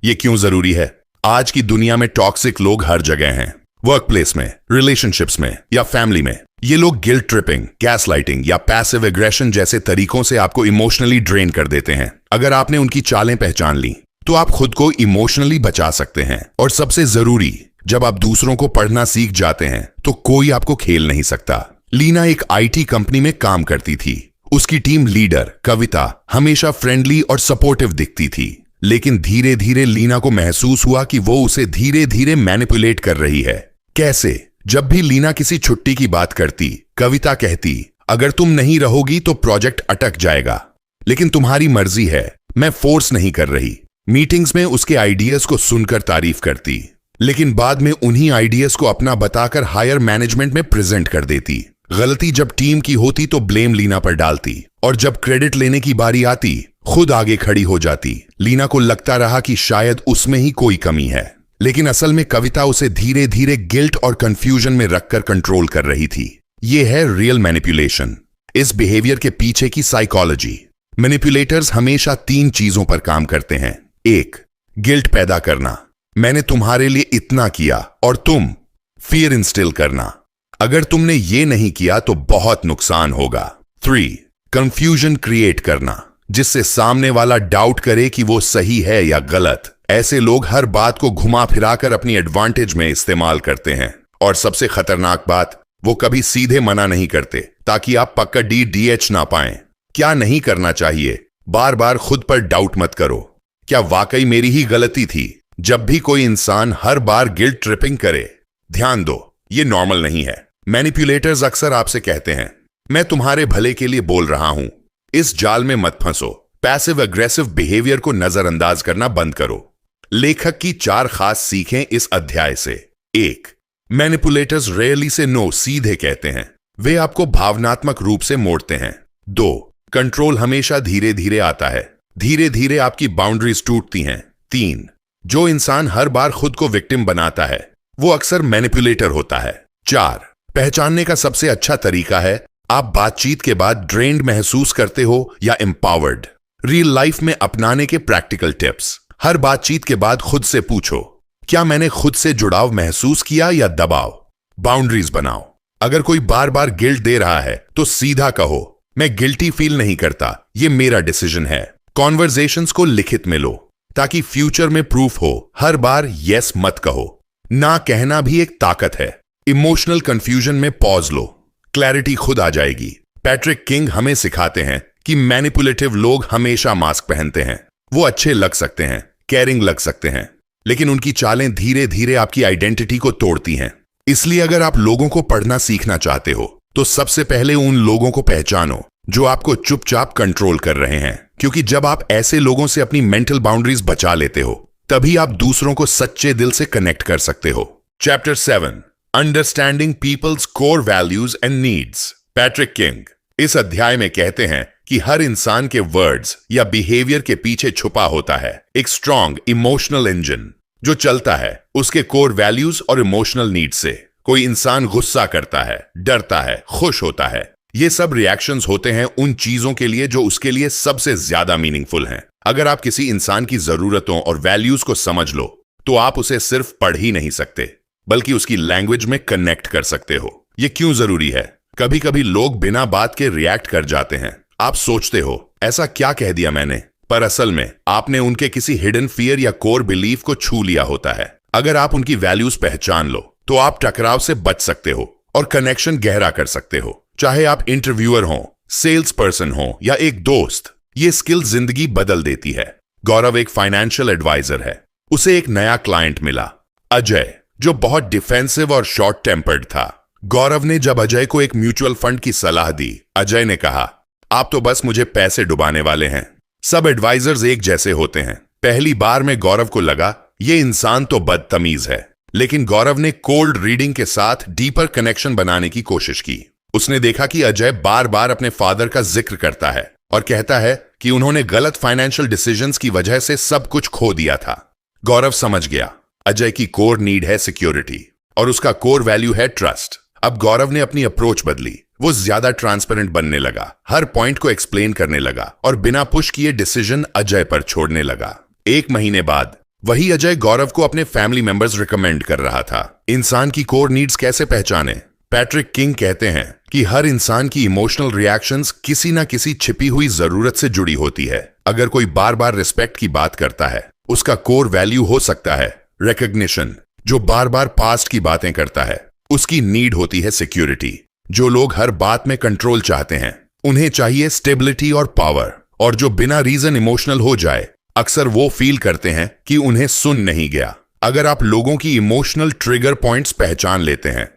[SPEAKER 1] ये क्यों जरूरी है? आज की दुनिया में टॉक्सिक लोग हर जगह हैं, वर्क प्लेस में, रिलेशनशिप्स में या फैमिली में। ये लोग गिल्ट ट्रिपिंग, गैसलाइटिंग या पैसिव एग्रेशन जैसे तरीकों से आपको इमोशनली ड्रेन कर देते हैं। अगर आपने उनकी चालें पहचान ली तो आप खुद को इमोशनली बचा सकते हैं। और सबसे जरूरी, जब आप दूसरों को पढ़ना सीख जाते हैं तो कोई आपको खेल नहीं सकता। लीना एक आईटी कंपनी में काम करती थी। उसकी टीम लीडर कविता हमेशा फ्रेंडली और सपोर्टिव दिखती थी, लेकिन धीरे धीरे लीना को महसूस हुआ कि वो उसे धीरे धीरे मैनिपुलेट कर रही है। कैसे? जब भी लीना किसी छुट्टी की बात करती, कविता कहती अगर तुम नहीं रहोगी तो प्रोजेक्ट अटक जाएगा, लेकिन तुम्हारी मर्जी है, मैं फोर्स नहीं कर रही। मीटिंग्स में उसके आइडियाज को सुनकर तारीफ करती, लेकिन बाद में उन्हीं आइडियाज को अपना बताकर हायर मैनेजमेंट में प्रेजेंट कर देती। गलती जब टीम की होती तो ब्लेम लीना पर डालती, और जब क्रेडिट लेने की बारी आती खुद आगे खड़ी हो जाती। लीना को लगता रहा कि शायद उसमें ही कोई कमी है, लेकिन असल में कविता उसे धीरे धीरे गिल्ट और कंफ्यूजन में रखकर कंट्रोल कर रही थी। यह है रियल मैनिपुलेशन। इस बिहेवियर के पीछे की साइकोलॉजी। मैनिपुलेटर्स हमेशा 3 चीजों पर काम करते हैं। 1. गिल्ट पैदा करना, मैंने तुम्हारे लिए इतना किया और तुम। फियर इंस्टिल करना, अगर तुमने ये नहीं किया तो बहुत नुकसान होगा। 3. कंफ्यूजन क्रिएट करना, जिससे सामने वाला डाउट करे कि वो सही है या गलत। ऐसे लोग हर बात को घुमा फिराकर अपनी एडवांटेज में इस्तेमाल करते हैं। और सबसे खतरनाक बात, वो कभी सीधे मना नहीं करते ताकि आप पक्का DH ना पाएं। क्या नहीं करना चाहिए? बार बार खुद पर डाउट मत करो, क्या वाकई मेरी ही गलती थी? जब भी कोई इंसान हर बार गिल्ट ट्रिपिंग करे, ध्यान दो, ये नॉर्मल नहीं है। मैनिपुलेटर्स अक्सर आपसे कहते हैं मैं तुम्हारे भले के लिए बोल रहा हूं, इस जाल में मत फंसो। पैसिव अग्रेसिव बिहेवियर को नजरअंदाज करना बंद करो। लेखक की 4 खास सीखें इस अध्याय से। 1. मैनिपुलेटर्स रेयरली से नो सीधे कहते हैं, वे आपको भावनात्मक रूप से मोड़ते हैं। 2. कंट्रोल हमेशा धीरे धीरे आता है, धीरे धीरे आपकी बाउंड्रीज टूटती हैं। 3. जो इंसान हर बार खुद को विक्टिम बनाता है वो अक्सर मैनिपुलेटर होता है। 4. पहचानने का सबसे अच्छा तरीका है आप बातचीत के बाद ड्रेन्ड महसूस करते हो या एम्पावर्ड। रियल लाइफ में अपनाने के प्रैक्टिकल टिप्स। हर बातचीत के बाद खुद से पूछो, क्या मैंने खुद से जुड़ाव महसूस किया या दबाव। बाउंड्रीज बनाओ। अगर कोई बार बार गिल्ट दे रहा है तो सीधा कहो, मैं गिल्टी फील नहीं करता, ये मेरा डिसीजन है। कॉन्वर्जेशंस को लिखित में लो ताकि फ्यूचर में प्रूफ हो। हर बार यस मत कहो, ना कहना भी एक ताकत है। इमोशनल कंफ्यूजन में पॉज लो, क्लैरिटी खुद आ जाएगी। पैट्रिक किंग हमें सिखाते हैं कि मैनिपुलेटिव लोग हमेशा मास्क पहनते हैं। वो अच्छे लग सकते हैं, केयरिंग लग सकते हैं, लेकिन उनकी चालें धीरे धीरे आपकी आइडेंटिटी को तोड़ती हैं। इसलिए अगर आप लोगों को पढ़ना सीखना चाहते हो तो सबसे पहले उन लोगों को पहचानो जो आपको चुपचाप कंट्रोल कर रहे हैं, क्योंकि जब आप ऐसे लोगों से अपनी मेंटल बाउंड्रीज बचा लेते हो तभी आप दूसरों को सच्चे दिल से कनेक्ट कर सकते हो। Chapter 7, understanding people's core values and needs. Patrick King इस अध्याय में कहते हैं कि हर इंसान के वर्ड्स या बिहेवियर के पीछे छुपा होता है एक स्ट्रॉन्ग इमोशनल इंजन जो चलता है उसके कोर वैल्यूज और इमोशनल नीड्स से। कोई इंसान गुस्सा करता है, डरता है, खुश होता है, ये सब रिएक्शंस होते हैं उन चीजों के लिए जो उसके लिए सबसे ज्यादा मीनिंगफुल हैं। अगर आप किसी इंसान की जरूरतों और वैल्यूज को समझ लो तो आप उसे सिर्फ पढ़ ही नहीं सकते बल्कि उसकी लैंग्वेज में कनेक्ट कर सकते हो। ये क्यों जरूरी है? कभी कभी लोग बिना बात के रिएक्ट कर जाते हैं। आप सोचते हो ऐसा क्या कह दिया मैंने, पर असल में आपने उनके किसी हिडन फियर या कोर बिलीफ को छू लिया होता है। अगर आप उनकी वैल्यूज पहचान लो तो आप टकराव से बच सकते हो और कनेक्शन गहरा कर सकते हो। चाहे आप इंटरव्यूअर हो, सेल्स पर्सन हो या एक दोस्त, ये स्किल जिंदगी बदल देती है। गौरव एक फाइनेंशियल एडवाइजर है। उसे एक नया क्लाइंट मिला, अजय, जो बहुत डिफेंसिव और शॉर्ट टेम्पर्ड था। गौरव ने जब अजय को एक म्यूचुअल फंड की सलाह दी, अजय ने कहा, आप तो बस मुझे पैसे डुबाने वाले हैं। सब एडवाइजर्स एक जैसे होते हैं। पहली बार में गौरव को लगा ये इंसान तो बदतमीज है, लेकिन गौरव ने कोल्ड रीडिंग के साथ डीपर कनेक्शन बनाने की कोशिश की। उसने देखा कि अजय बार बार अपने फादर का जिक्र करता है और कहता है कि उन्होंने गलत फाइनेंशियल डिसीजंस की वजह से सब कुछ खो दिया था। गौरव समझ गया अजय की कोर नीड है सिक्योरिटी और उसका कोर वैल्यू है ट्रस्ट। अब गौरव ने अपनी अप्रोच बदली। वो ज्यादा ट्रांसपेरेंट बनने लगा, हर पॉइंट को एक्सप्लेन करने लगा और बिना पुश किए डिसीजन अजय पर छोड़ने लगा। 1 महीने बाद वही अजय गौरव को अपने फैमिली मेंबर्स रिकमेंड कर रहा था। इंसान की कोर नीड्स कैसे पहचाने? पैट्रिक किंग कहते हैं कि हर इंसान की इमोशनल रिएक्शंस किसी ना किसी छिपी हुई जरूरत से जुड़ी होती है। अगर कोई बार बार रिस्पेक्ट की बात करता है, उसका कोर वैल्यू हो सकता है रिकॉग्निशन। जो बार बार पास्ट की बातें करता है, उसकी नीड होती है सिक्योरिटी। जो लोग हर बात में कंट्रोल चाहते हैं, उन्हें चाहिए स्टेबिलिटी और पावर। और जो बिना रीजन इमोशनल हो जाए, अक्सर वो फील करते हैं कि उन्हें सुन नहीं गया। अगर आप लोगों की इमोशनल ट्रिगर पॉइंट्स पहचान लेते हैं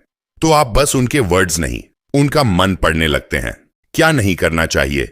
[SPEAKER 1] तो आप बस उनके वर्ड्स नहीं, उनका मन पढ़ने लगते हैं। क्या नहीं करना चाहिए?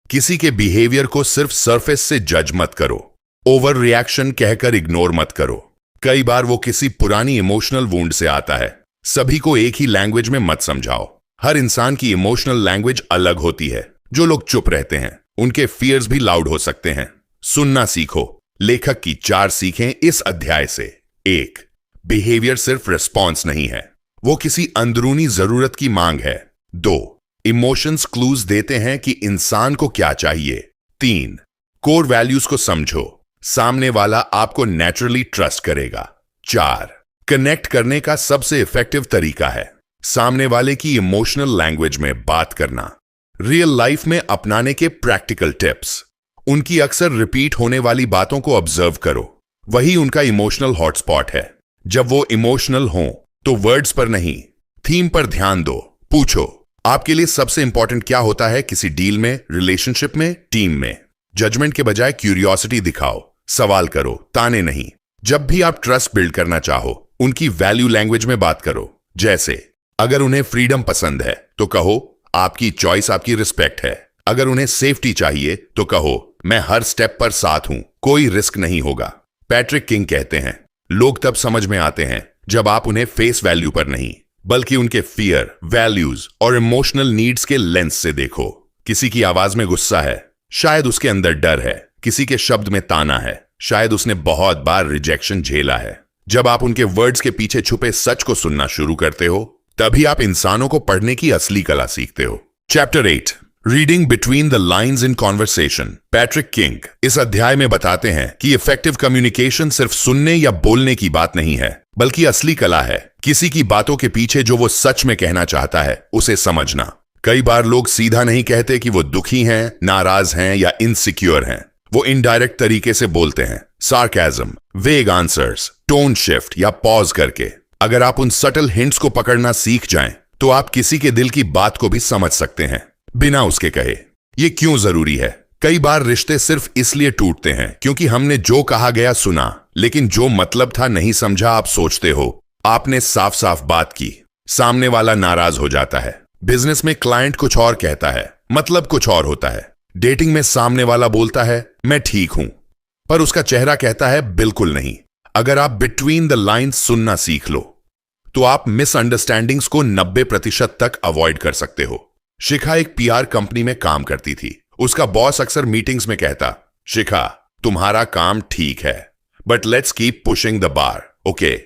[SPEAKER 1] किसी के बिहेवियर को सिर्फ सरफेस से जज मत करो। ओवर रिएक्शन कहकर इग्नोर मत करो। कई बार वो किसी पुरानी इमोशनल वुंड से आता है। सभी को एक ही लैंग्वेज में मत समझाओ। हर इंसान की इमोशनल लैंग्वेज अलग होती है। जो लोग चुप रहते हैं, उनके फियर्स भी लाउड हो सकते हैं। सुनना सीखो। लेखक की 4 सीखें इस अध्याय से। 1. बिहेवियर सिर्फ रिस्पॉन्स नहीं है, वो किसी अंदरूनी जरूरत की मांग है। 2. इमोशंस क्लूज देते हैं कि इंसान को क्या चाहिए। 3. कोर वैल्यूज को समझो, सामने वाला आपको नेचुरली ट्रस्ट करेगा। 4. कनेक्ट करने का सबसे इफेक्टिव तरीका है सामने वाले की इमोशनल लैंग्वेज में बात करना। रियल लाइफ में अपनाने के प्रैक्टिकल टिप्स। उनकी अक्सर रिपीट होने वाली बातों को ऑब्जर्व करो, वही उनका इमोशनल हॉटस्पॉट है। जब वो इमोशनल हो तो वर्ड्स पर नहीं, थीम पर ध्यान दो। पूछो, आपके लिए सबसे इंपॉर्टेंट क्या होता है किसी डील में, रिलेशनशिप में, टीम में? जजमेंट के बजाय क्यूरियोसिटी दिखाओ, सवाल करो, ताने नहीं। जब भी आप ट्रस्ट बिल्ड करना चाहो, उनकी वैल्यू लैंग्वेज में बात करो। जैसे, अगर उन्हें फ्रीडम पसंद है तो कहो, आपकी चॉइस आपकी रिस्पेक्ट है। अगर उन्हें सेफ्टी चाहिए तो कहो, मैं हर स्टेप पर साथ हूं, कोई रिस्क नहीं होगा। पैट्रिक किंग कहते हैं, लोग तब समझ में आते हैं जब आप उन्हें फेस वैल्यू पर नहीं बल्कि उनके फियर, वैल्यूज और इमोशनल नीड्स के लेंस से देखो। किसी की आवाज में गुस्सा है, शायद उसके अंदर डर है। किसी के शब्द में ताना है, शायद उसने बहुत बार रिजेक्शन झेला है। जब आप उनके वर्ड्स के पीछे छुपे सच को सुनना शुरू करते हो, तभी आप इंसानों को पढ़ने की असली कला सीखते हो। Chapter 8, reading between the lines in conversation. Patrick King इस अध्याय में बताते हैं कि इफेक्टिव कम्युनिकेशन सिर्फ सुनने या बोलने की बात नहीं है, बल्कि असली कला है किसी की बातों के पीछे जो वो सच में कहना चाहता है उसे समझना। कई बार लोग सीधा नहीं कहते कि वो दुखी हैं, नाराज हैं या इनसिक्योर हैं। वो इनडायरेक्ट तरीके से बोलते हैं, सार्केज्म, वेग आंसर्स, टोन शिफ्ट या पॉज करके। अगर आप उन सटल हिंट्स को पकड़ना सीख जाएं, तो आप किसी के दिल की बात को भी समझ सकते हैं बिना उसके कहे। ये क्यों जरूरी है? कई बार रिश्ते सिर्फ इसलिए टूटते हैं क्योंकि हमने जो कहा गया सुना, लेकिन जो मतलब था नहीं समझा। आप सोचते हो आपने साफ साफ बात की, सामने वाला नाराज हो जाता है। बिजनेस में क्लाइंट कुछ और कहता है, मतलब कुछ और होता है। डेटिंग में सामने वाला बोलता है मैं ठीक हूं, पर उसका चेहरा कहता है बिल्कुल नहीं। अगर आप बिटवीन द लाइन्स सुनना सीख लो, तो आप मिसअंडरस्टैंडिंग्स को 90% तक अवॉइड कर सकते हो। शिखा एक पीआर कंपनी में काम करती थी। उसका बॉस अक्सर मीटिंग्स में कहता, शिखा तुम्हारा काम ठीक है, but let's keep pushing the bar, okay.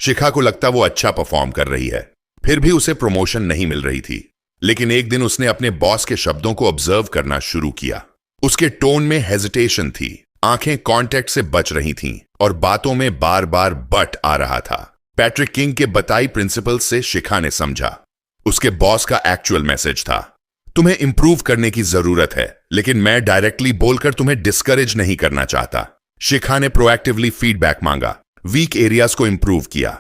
[SPEAKER 1] Shikha को लगता वो अच्छा परफॉर्म कर रही है, फिर भी उसे प्रमोशन नहीं मिल रही थी। लेकिन एक दिन उसने अपने बॉस के शब्दों को ऑब्जर्व करना शुरू किया। उसके टोन में हेजिटेशन थी, आंखें कांटेक्ट से बच रही थीं और बातों में बार बार बट आ रहा था। पैट्रिक किंग के बताई प्रिंसिपल से शिखा ने समझा उसके बॉस का एक्चुअल मैसेज था, तुम्हें इंप्रूव करने की जरूरत है, लेकिन मैं डायरेक्टली बोलकर तुम्हें डिस्करेज नहीं करना चाहता। शिखा ने प्रोएक्टिवली फीडबैक मांगा, वीक एरियाज को इंप्रूव किया।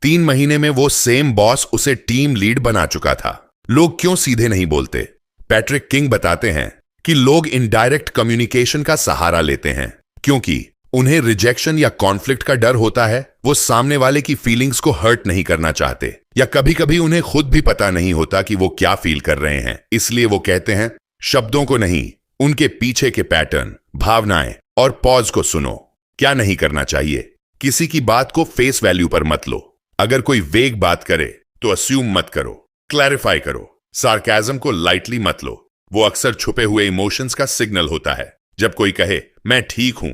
[SPEAKER 1] 3 महीने में वो सेम बॉस उसे टीम लीड बना चुका था। लोग क्यों सीधे नहीं बोलते? पैट्रिक किंग बताते हैं कि लोग इनडायरेक्ट कम्युनिकेशन का सहारा लेते हैं क्योंकि उन्हें रिजेक्शन या कॉन्फ्लिक्ट का डर होता है। वो सामने वाले की फीलिंग्स को हर्ट नहीं करना चाहते, या कभी कभी उन्हें खुद भी पता नहीं होता कि वो क्या फील कर रहे हैं। इसलिए वो कहते हैं शब्दों को नहीं, उनके पीछे के पैटर्न, भावनाएं और पॉज को सुनो। क्या नहीं करना चाहिए? किसी की बात को फेस वैल्यू पर मत लो। अगर कोई वेग बात करे तो अस्यूम मत करो, क्लैरिफाई करो। सार्केज्म को लाइटली मत लो, वो अक्सर छुपे हुए इमोशंस का सिग्नल होता है। जब कोई कहे मैं ठीक हूं,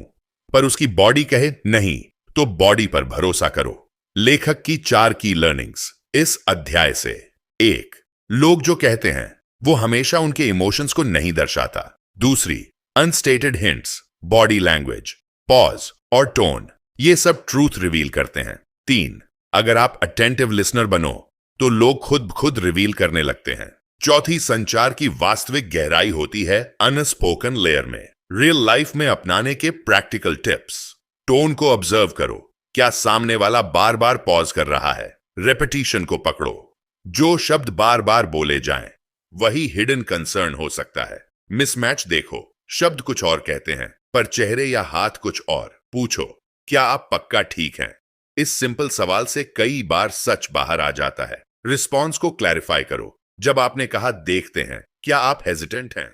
[SPEAKER 1] पर उसकी बॉडी कहे नहीं, तो बॉडी पर भरोसा करो। लेखक की 4 की लर्निंग्स इस अध्याय से। 1, लोग जो कहते हैं वो हमेशा उनके इमोशंस को नहीं दर्शाता। 2, अनस्टेटेड हिंट्स, बॉडी लैंग्वेज, पॉज और टोन, ये सब ट्रूथ रिवील करते हैं। 3, अगर आप अटेंटिव लिसनर बनो तो लोग खुद रिवील करने लगते हैं। 4, संचार की वास्तविक गहराई होती है अनस्पोकन लेयर में। रियल लाइफ में अपनाने के प्रैक्टिकल टिप्स। टोन को ऑब्जर्व करो, क्या सामने वाला बार बार पॉज कर रहा है? रेपिटेशन को पकड़ो, जो शब्द बार बार बोले जाएं वही हिडन कंसर्न हो सकता है। मिसमैच देखो, शब्द कुछ और कहते हैं पर चेहरे या हाथ कुछ और। पूछो, क्या आप पक्का ठीक हैं? इस सिंपल सवाल से कई बार सच बाहर आ जाता है। रिस्पॉन्स को क्लैरिफाई करो, जब आपने कहा देखते हैं, क्या आप हेजिटेंट हैं?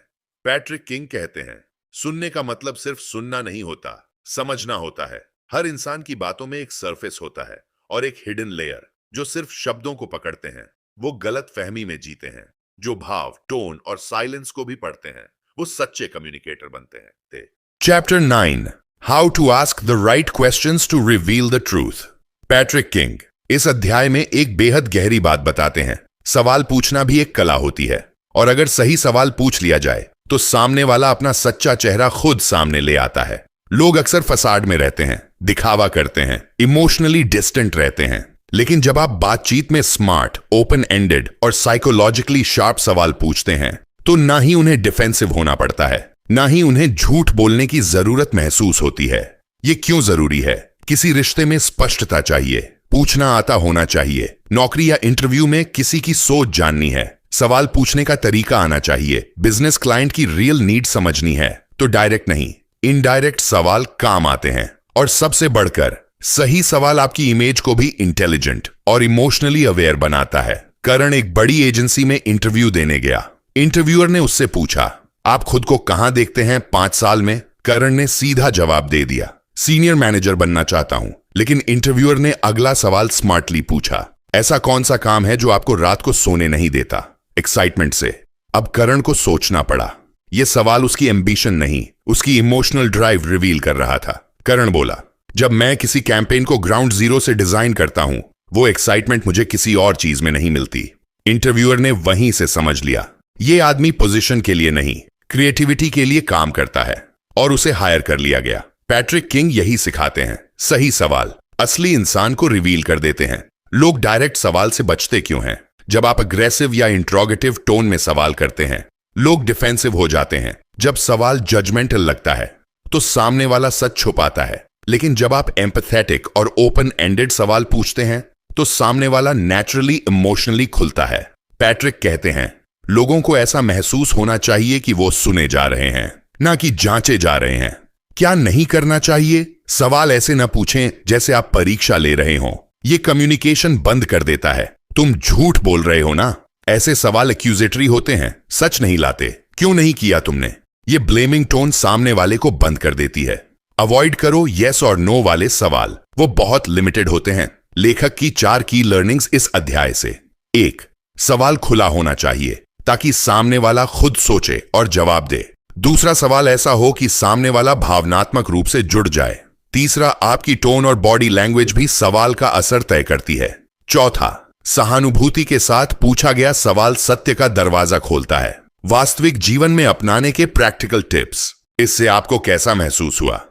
[SPEAKER 1] पैट्रिक किंग कहते हैं सुनने का मतलब सिर्फ सुनना नहीं होता, समझना होता है। हर इंसान की बातों में एक सरफेस होता है और एक हिडन लेयर। जो सिर्फ शब्दों को पकड़ते हैं वो गलत फहमी में जीते हैं। जो भाव, टोन और साइलेंस को भी पढ़ते हैं वो सच्चे कम्युनिकेटर बनते हैं। Chapter 9, how to ask the right questions to reveal the truth. Patrick King इस अध्याय में एक बेहद गहरी बात बताते हैं। सवाल पूछना भी एक कला होती है, और अगर सही सवाल पूछ लिया जाए तो सामने वाला अपना सच्चा चेहरा खुद सामने ले आता है। लोग अक्सर फसाड में रहते हैं, दिखावा करते हैं, इमोशनली डिस्टेंट रहते हैं। लेकिन जब आप बातचीत में स्मार्ट, ओपन एंडेड और साइकोलॉजिकली शार्प सवाल पूछते हैं, तो ना ही उन्हें डिफेंसिव होना पड़ता है, ना ही उन्हें झूठ बोलने की जरूरत महसूस होती है। ये क्यों जरूरी है? किसी रिश्ते में स्पष्टता चाहिए, पूछना आता होना चाहिए। नौकरी या इंटरव्यू में किसी की सोच जाननी है, सवाल पूछने का तरीका आना चाहिए। बिजनेस क्लाइंट की रियल नीड समझनी है तो डायरेक्ट नहीं, इनडायरेक्ट सवाल काम आते हैं। और सबसे बढ़कर सही सवाल आपकी इमेज को भी इंटेलिजेंट और इमोशनली अवेयर बनाता है। करण एक बड़ी एजेंसी में इंटरव्यू देने गया। इंटरव्यूअर ने उससे पूछा, आप खुद को कहां देखते हैं 5 साल में? करण ने सीधा जवाब दे दिया, सीनियर मैनेजर बनना चाहता हूं। लेकिन इंटरव्यूअर ने अगला सवाल स्मार्टली पूछा, ऐसा कौन सा काम है जो आपको रात को सोने नहीं देता? एक्साइटमेंट से अब करण को सोचना पड़ा। यह सवाल उसकी एम्बिशन नहीं, उसकी इमोशनल ड्राइव रिवील कर रहा था। करण बोला, जब मैं किसी कैंपेन को ग्राउंड जीरो से डिजाइन करता हूं, वो एक्साइटमेंट मुझे किसी और चीज में नहीं मिलती। इंटरव्यूअर ने वहीं से समझ लिया, ये आदमी पोजीशन के लिए नहीं, क्रिएटिविटी के लिए काम करता है, और उसे हायर कर लिया गया। पैट्रिक किंग यही सिखाते हैं, सही सवाल असली इंसान को रिवील कर देते हैं। लोग डायरेक्ट सवाल से बचते क्यों हैं? जब आप अग्रेसिव या इंट्रोगेटिव टोन में सवाल करते हैं, लोग डिफेंसिव हो जाते हैं। जब सवाल जजमेंटल लगता है तो सामने वाला सच छुपाता है। लेकिन जब आप एम्पैथेटिक और ओपन एंडेड सवाल पूछते हैं तो सामने वाला नेचुरली इमोशनली खुलता है। पैट्रिक कहते हैं, लोगों को ऐसा महसूस होना चाहिए कि वो सुने जा रहे हैं, ना कि जांचे जा रहे हैं। क्या नहीं करना चाहिए? सवाल ऐसे ना पूछें जैसे आप परीक्षा ले रहे हो। ये कम्युनिकेशन बंद कर देता है। तुम झूठ बोल रहे हो ना? ऐसे सवाल एक्यूजेटरी होते हैं, सच नहीं लाते। क्यों नहीं किया तुमने? ये ब्लेमिंग टोन सामने वाले को बंद कर देती है। अवॉइड करो यस और नो वाले सवाल, वो बहुत लिमिटेड होते हैं। लेखक की 4 की लर्निंग्स इस अध्याय से। 1. सवाल खुला होना चाहिए ताकि सामने वाला खुद सोचे और जवाब दे। दूसरा सवाल ऐसा हो कि सामने वाला भावनात्मक रूप से जुड़ जाए। तीसरा, आपकी टोन और बॉडी लैंग्वेज भी सवाल का असर तय करती है। चौथा, सहानुभूति के साथ पूछा गया सवाल सत्य का दरवाजा खोलता है। वास्तविक जीवन में अपनाने के प्रैक्टिकल टिप्स। इससे आपको कैसा महसूस हुआ?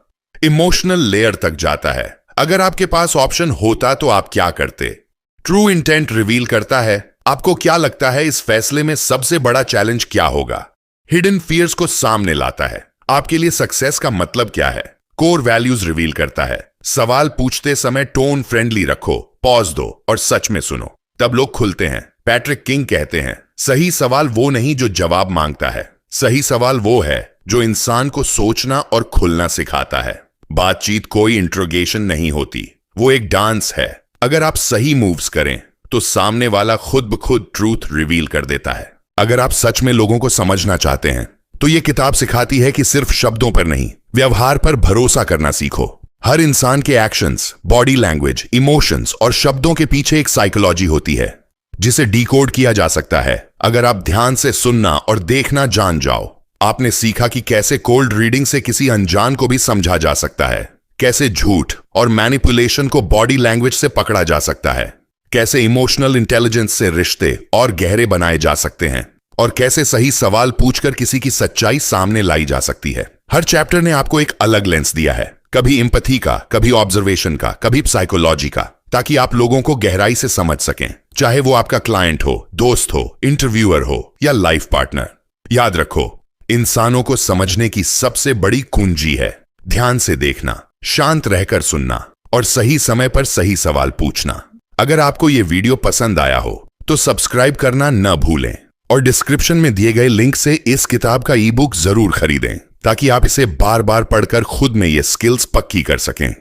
[SPEAKER 1] इमोशनल लेयर तक जाता है। अगर आपके पास ऑप्शन होता तो आप क्या करते? ट्रू इंटेंट रिवील करता है। आपको क्या लगता है इस फैसले में सबसे बड़ा चैलेंज क्या होगा? हिडन फियर्स को सामने लाता है। आपके लिए सक्सेस का मतलब क्या है? कोर वैल्यूज रिवील करता है। सवाल पूछते समय टोन फ्रेंडली रखो, पॉज दो और सच में सुनो, तब लोग खुलते हैं। पैट्रिक किंग कहते हैं, सही सवाल वो नहीं जो जवाब मांगता है, सही सवाल वो है जो इंसान को सोचना और खुलना सिखाता है। बातचीत कोई इंट्रोगेशन नहीं होती, वो एक डांस है। अगर आप सही मूव्स करें तो सामने वाला खुद ब खुद ट्रूथ रिवील कर देता है। अगर आप सच में लोगों को समझना चाहते हैं तो ये किताब सिखाती है कि सिर्फ शब्दों पर नहीं, व्यवहार पर भरोसा करना सीखो। हर इंसान के एक्शंस, बॉडी लैंग्वेज, इमोशंस और शब्दों के पीछे एक साइकोलॉजी होती है जिसे डिकोड किया जा सकता है अगर आप ध्यान से सुनना और देखना जान जाओ। आपने सीखा कि कैसे कोल्ड रीडिंग से किसी अनजान को भी समझा जा सकता है, कैसे झूठ और मैनिपुलेशन को बॉडी लैंग्वेज से पकड़ा जा सकता है, कैसे इमोशनल इंटेलिजेंस से रिश्ते और गहरे बनाए जा सकते हैं, और कैसे सही सवाल पूछकर किसी की सच्चाई सामने लाई जा सकती है। हर चैप्टर ने आपको एक अलग लेंस दिया है, कभी एम्पैथी का, कभी ऑब्जर्वेशन का, कभी साइकोलॉजी का, ताकि आप लोगों को गहराई से समझ सकें, चाहे वो आपका क्लाइंट हो, दोस्त हो, इंटरव्यूअर हो या लाइफ पार्टनर। याद रखो, इंसानों को समझने की सबसे बड़ी कुंजी है ध्यान से देखना, शांत रहकर सुनना और सही समय पर सही सवाल पूछना। अगर आपको ये वीडियो पसंद आया हो तो सब्सक्राइब करना न भूलें और डिस्क्रिप्शन में दिए गए लिंक से इस किताब का ई बुक जरूर खरीदें ताकि आप इसे बार बार पढ़कर खुद में ये स्किल्स पक्की कर सकें।